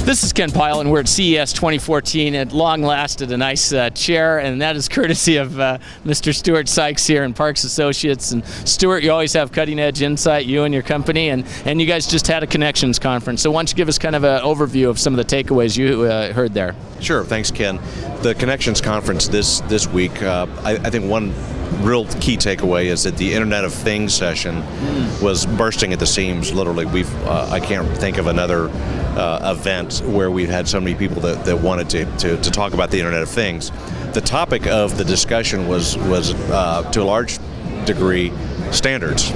This is Ken Pyle, and we're at CES 2014. At long last, at a nice chair, and that is courtesy of Mr. Stuart Sikes here in Parks Associates. And Stuart, you always have cutting-edge insight, you and your company, and you guys just had a Connections conference. So why don't you give us kind of an overview of some of the takeaways you heard there? Sure, thanks, Ken. The Connections conference this week, I think one real key takeaway is that the Internet of Things session was bursting at the seams. Literally, I can't think of another event where we've had so many people that wanted to talk about the Internet of Things. The topic of the discussion was to a large degree standards.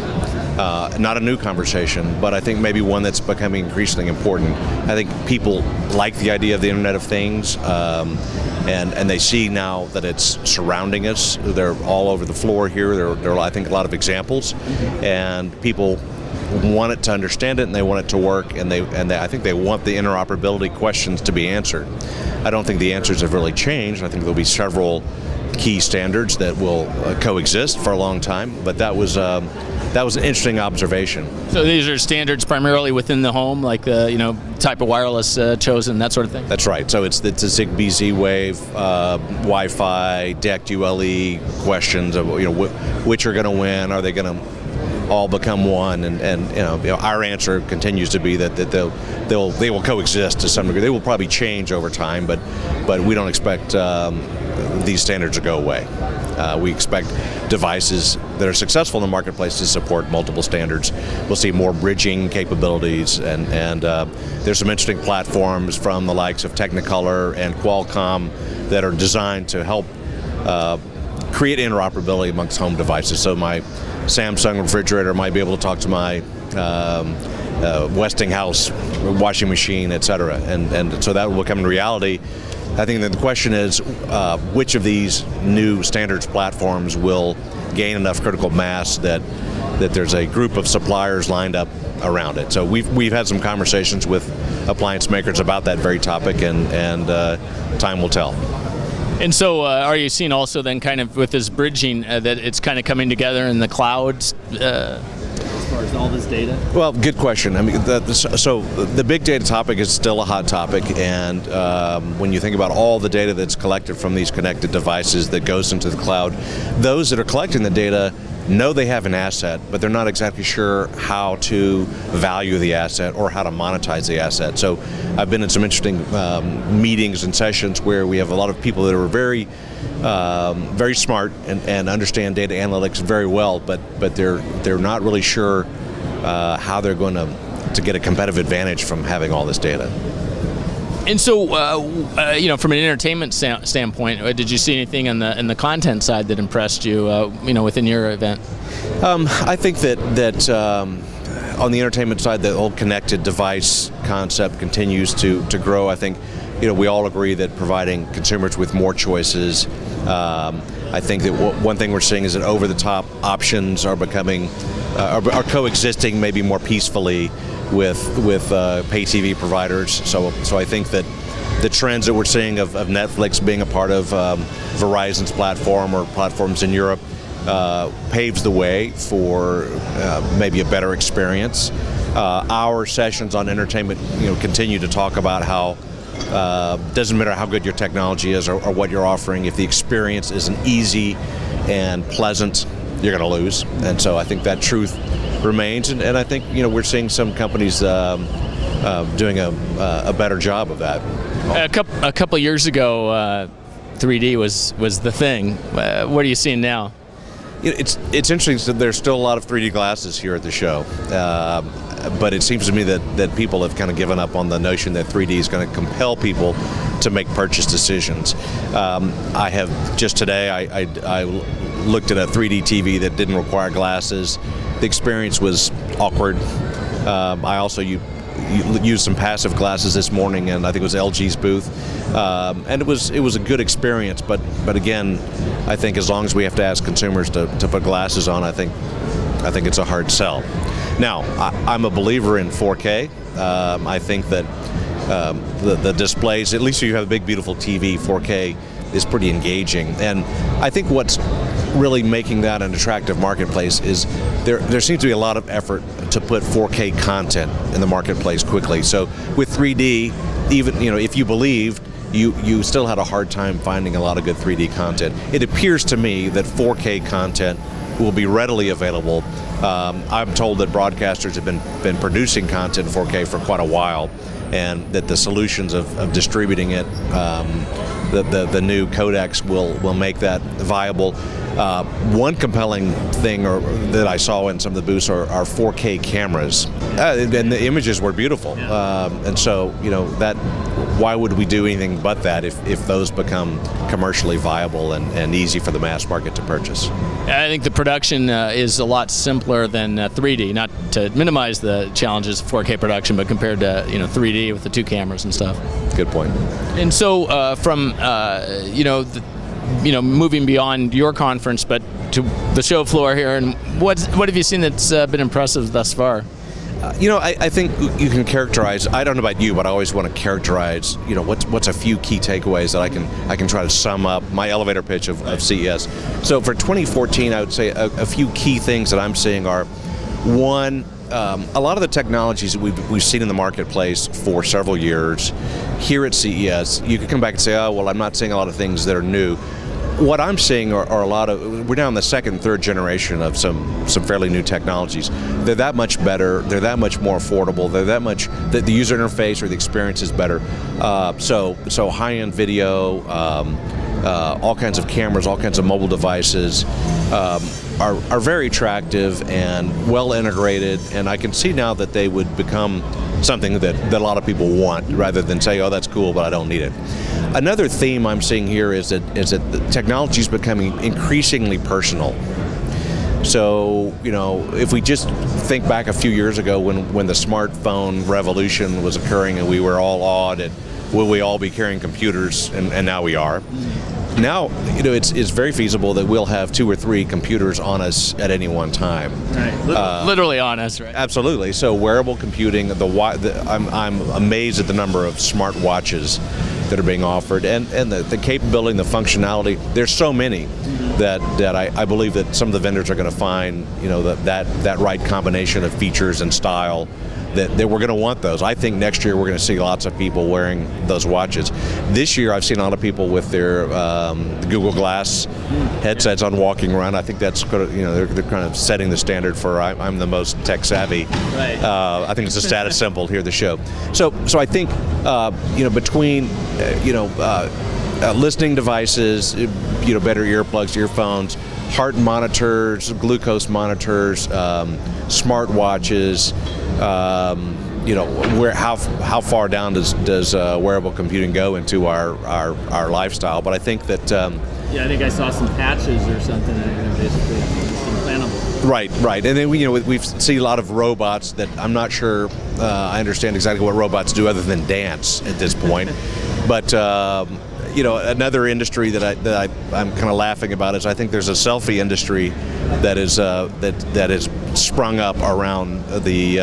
Not a new conversation, but I think maybe one that's becoming increasingly important. I think people like the idea of the Internet of Things, and they see now that it's surrounding us. They're all over the floor here. There are, I think, a lot of examples, and people want it to understand it, and they want it to work, and I think they want the interoperability questions to be answered. I don't think the answers have really changed. I think there'll be several key standards that will coexist for a long time, but that was an interesting observation. So these are standards primarily within the home, like the type of wireless chosen, that sort of thing? That's right. So it's Zigbee, Z-Wave, Wi-Fi, DECT, ULE questions of which are going to win. Are they going to all become one? And our answer continues to be that they will coexist to some degree. They will probably change over time, but we don't expect these standards to go away. We expect devices that are successful in the marketplace to support multiple standards. We'll see more bridging capabilities, and there's some interesting platforms from the likes of Technicolor and Qualcomm that are designed to help create interoperability amongst home devices. So my Samsung refrigerator might be able to talk to my Westinghouse washing machine, etc. And so that will become reality. I think that the question is, which of these new standards platforms will gain enough critical mass that there's a group of suppliers lined up around it. So we've had some conversations with appliance makers about that very topic, and time will tell. And so are you seeing also then kind of with this bridging that it's kind of coming together in the clouds? As far as all this data? Well, good question. I mean, so the big data topic is still a hot topic, and when you think about all the data that's collected from these connected devices that goes into the cloud, those that are collecting the data know they have an asset, but they're not exactly sure how to value the asset or how to monetize the asset. So I've been in some interesting meetings and sessions where we have a lot of people that are very smart and understand data analytics very well, but they're not really sure how they're going to get a competitive advantage from having all this data. And so, from an entertainment standpoint, did you see anything in the content side that impressed you, within your event? I think that on the entertainment side, the whole connected device concept continues to grow. I think, we all agree that providing consumers with more choices. I think that one thing we're seeing is that over-the-top options are becoming, are coexisting maybe more peacefully with pay TV providers. So I think that the trends that we're seeing of Netflix being a part of Verizon's platform or platforms in Europe paves the way for maybe a better experience. Our sessions on entertainment, continue to talk about how doesn't matter how good your technology is or what you're offering, if the experience isn't easy and pleasant, you're going to lose. And so I think that truth remains, and I think we're seeing some companies doing a better job of that. A couple of years ago, 3D was the thing. What are you seeing now? It's interesting that there's still a lot of 3D glasses here at the show, but it seems to me that people have kind of given up on the notion that 3D is going to compel people to make purchase decisions. I have just today I looked at a 3D TV that didn't require glasses. The experience was awkward. I also used some passive glasses this morning, and I think it was LG's booth, and it was a good experience. But again, I think as long as we have to ask consumers to put glasses on, I think it's a hard sell. Now, I'm a believer in 4K. I think that the displays, at least if you have a big, beautiful TV, 4K is pretty engaging. And I think what's really making that an attractive marketplace is there seems to be a lot of effort to put 4K content in the marketplace quickly. So with 3D, even if you believed, you still had a hard time finding a lot of good 3D content. It appears to me that 4K content will be readily available. I'm told that broadcasters have been producing content in 4K for quite a while, and that the solutions of distributing it, the new codecs will make that viable. One compelling thing that I saw in some of the booths are 4K cameras, and the images were beautiful. And so, that why would we do anything but that if those become commercially viable and easy for the mass market to purchase? I think the production is a lot simpler than 3D. Not to minimize the challenges of 4K production, but compared to 3D with the 2 cameras and stuff. Good point. And so from moving beyond your conference, but to the show floor here, and what have you seen that's been impressive thus far? I think you can characterize. I don't know about you, but I always want to characterize. What's a few key takeaways that I can try to sum up my elevator pitch of CES. So for 2014, I would say a few key things that I'm seeing are, one, a lot of the technologies that we've seen in the marketplace for several years here at CES. You could come back and say, oh, well, I'm not seeing a lot of things that are new. What I'm seeing are a lot of, we're now in the second and third generation of some fairly new technologies. They're that much better, they're that much more affordable, they're that much, the user interface or the experience is better. So high-end video, all kinds of cameras, all kinds of mobile devices are very attractive and well integrated, and I can see now that they would become something that a lot of people want, rather than say, oh, that's cool, but I don't need it. Another theme I'm seeing here is that the technology is becoming increasingly personal. So, if we just think back a few years ago when the smartphone revolution was occurring and we were all awed at, will we all be carrying computers, and now we are. Now, it's very feasible that we'll have 2 or 3 computers on us at any one time. Right. Literally on us, right? Absolutely. So wearable computing. I'm amazed at the number of smart watches that are being offered, and the capability and the functionality. There's so many that I believe that some of the vendors are going to find that right combination of features and style. That we're going to want those. I think next year we're going to see lots of people wearing those watches. This year I've seen a lot of people with their Google Glass headsets on walking around. I think that's they're kind of setting the standard for I'm the most tech savvy. Right. I think it's a status symbol here at the show. So I think between listening devices, better earplugs, earphones, heart monitors, glucose monitors, smart watches. How far down does wearable computing go into our lifestyle? But I think that I think I saw some patches or something that are basically implantable. Right, and then we've seen a lot of robots that I'm not sure I understand exactly what robots do other than dance at this point, but. Another industry that I'm kind of laughing about is I think there's a selfie industry that is that is sprung up around the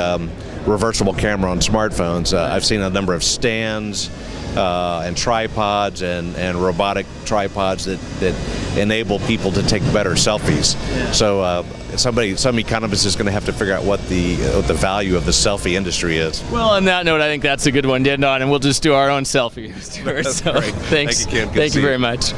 reversible camera on smartphones. I've seen a number of stands and tripods and robotic tripods that enable people to take better selfies. Yeah. So some economist is going to have to figure out what the value of the selfie industry is. Well, on that note, I think that's a good one to end on, and we'll just do our own selfie, Stuart. So, great. Thanks. Thank you, Ken. Thank you very much.